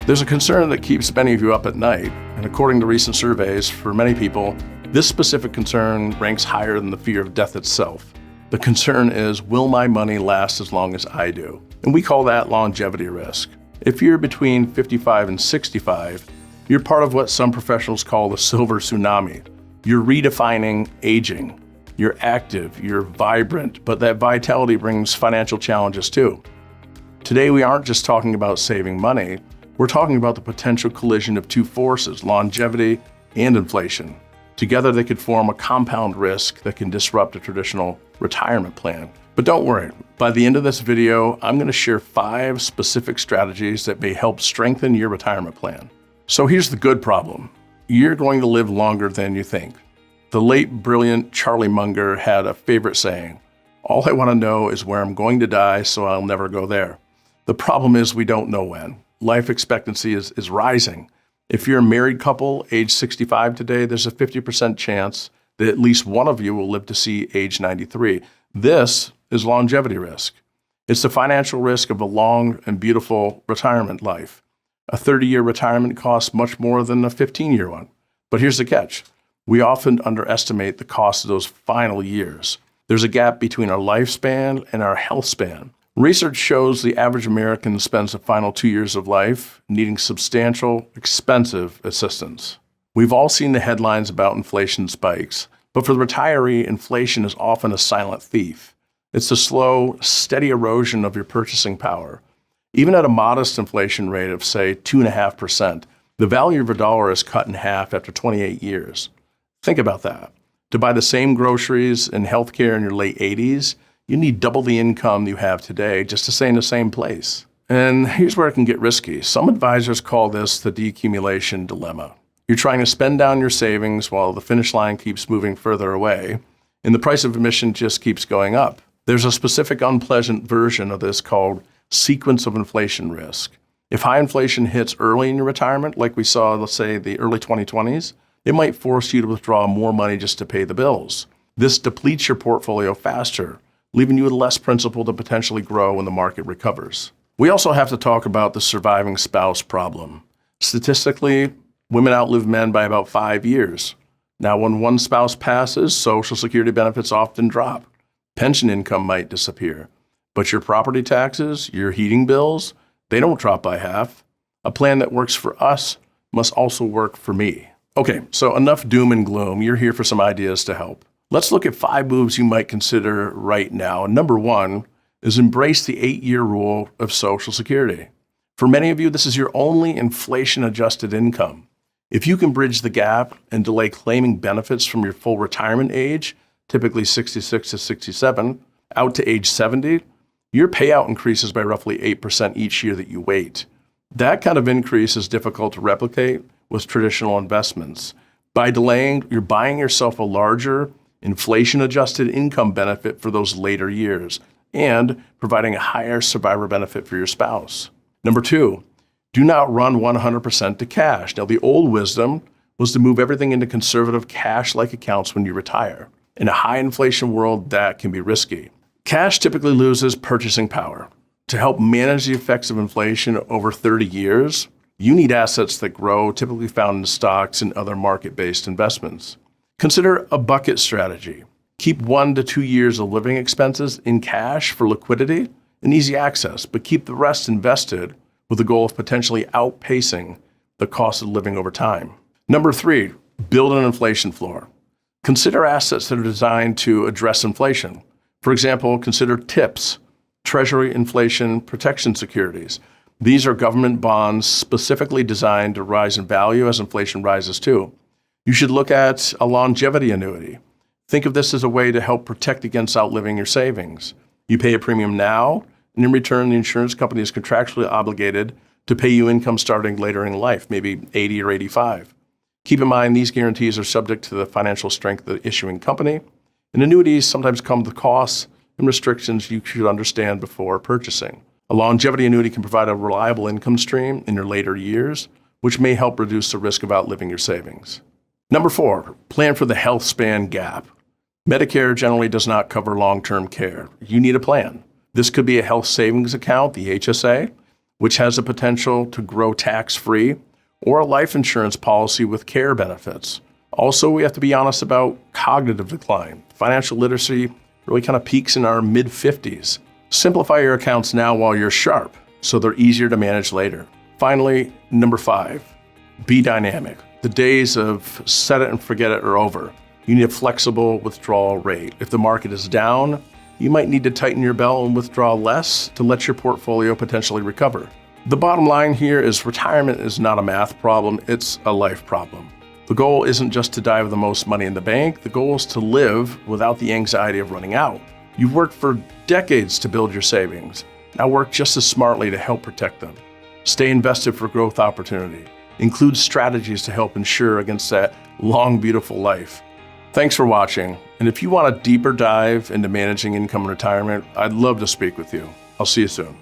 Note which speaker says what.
Speaker 1: There's a concern that keeps many of you up at night, and according to recent surveys, for many people, this specific concern ranks higher than the fear of death itself. The concern is, will my money last as long as I do? And we call that longevity risk. If you're between 55 and 65, you're part of what some professionals call the silver tsunami. You're redefining aging. You're active, you're vibrant, but that vitality brings financial challenges too. Today, we aren't just talking about saving money, we're talking about the potential collision of two forces, longevity and inflation. Together, they could form a compound risk that can disrupt a traditional retirement plan. But don't worry, by the end of this video, I'm going to share 5 specific strategies that may help strengthen your retirement plan. So here's the good problem. You're going to live longer than you think. The late, brilliant Charlie Munger had a favorite saying, "All I want to know is where I'm going to die, so I'll never go there." The problem is we don't know when. Life expectancy is rising. If you're a married couple, age 65 today, there's a 50% chance that at least one of you will live to see age 93. This is longevity risk. It's the financial risk of a long and beautiful retirement life. A 30-year retirement costs much more than a 15-year one. But here's the catch. We often underestimate the cost of those final years. There's a gap between our lifespan and our health span. Research shows the average American spends the final 2 years of life needing substantial, expensive assistance. We've all seen the headlines about inflation spikes, but for the retiree, inflation is often a silent thief. It's the slow, steady erosion of your purchasing power. Even at a modest inflation rate of, say, 2.5%, the value of a dollar is cut in half after 28 years. Think about that. To buy the same groceries and healthcare in your late 80s, you need double the income you have today just to stay in the same place. And here's where it can get risky. Some advisors call this the de-accumulation dilemma. You're trying to spend down your savings while the finish line keeps moving further away, and the price of admission just keeps going up. There's a specific unpleasant version of this called sequence of inflation risk. If high inflation hits early in your retirement, like we saw, let's say, the early 2020s, it might force you to withdraw more money just to pay the bills. This depletes your portfolio faster, leaving you with less principal to potentially grow when the market recovers. We also have to talk about the surviving spouse problem. Statistically, women outlive men by about 5 years. Now, when one spouse passes, Social Security benefits often drop. Pension income might disappear. But your property taxes, your heating bills, they don't drop by half. A plan that works for us must also work for me. Okay, so enough doom and gloom. You're here for some ideas to help. Let's look at 5 moves you might consider right now. Number 1 is embrace the 8-year rule of Social Security. For many of you, this is your only inflation-adjusted income. If you can bridge the gap and delay claiming benefits from your full retirement age, typically 66 to 67, out to age 70, your payout increases by roughly 8% each year that you wait. That kind of increase is difficult to replicate with traditional investments. By delaying, you're buying yourself a larger, inflation-adjusted income benefit for those later years and providing a higher survivor benefit for your spouse. Number 2, do not run 100% to cash. Now, the old wisdom was to move everything into conservative cash-like accounts when you retire. In a high inflation world, that can be risky. Cash typically loses purchasing power. To help manage the effects of inflation over 30 years, you need assets that grow, typically found in stocks and other market-based investments. Consider a bucket strategy. Keep 1 to 2 years of living expenses in cash for liquidity and easy access, but keep the rest invested with the goal of potentially outpacing the cost of living over time. Number 3, build an inflation floor. Consider assets that are designed to address inflation. For example, consider TIPS, Treasury Inflation Protection Securities. These are government bonds specifically designed to rise in value as inflation rises too. You should look at a longevity annuity. Think of this as a way to help protect against outliving your savings. You pay a premium now, and in return, the insurance company is contractually obligated to pay you income starting later in life, maybe 80 or 85. Keep in mind, these guarantees are subject to the financial strength of the issuing company, and annuities sometimes come with costs and restrictions you should understand before purchasing. A longevity annuity can provide a reliable income stream in your later years, which may help reduce the risk of outliving your savings. Number 4, plan for the health span gap. Medicare generally does not cover long-term care. You need a plan. This could be a health savings account, the HSA, which has the potential to grow tax-free, or a life insurance policy with care benefits. Also, we have to be honest about cognitive decline. Financial literacy really kind of peaks in our mid-50s. Simplify your accounts now while you're sharp, so they're easier to manage later. Finally, number 5, be dynamic. The days of set it and forget it are over. You need a flexible withdrawal rate. If the market is down, you might need to tighten your belt and withdraw less to let your portfolio potentially recover. The bottom line here is retirement is not a math problem, it's a life problem. The goal isn't just to die with the most money in the bank, the goal is to live without the anxiety of running out. You've worked for decades to build your savings. Now work just as smartly to help protect them. Stay invested for growth opportunity. Include strategies to help ensure against that long, beautiful life. Thanks for watching, and if you want a deeper dive into managing income in retirement, I'd love to speak with you. I'll see you soon.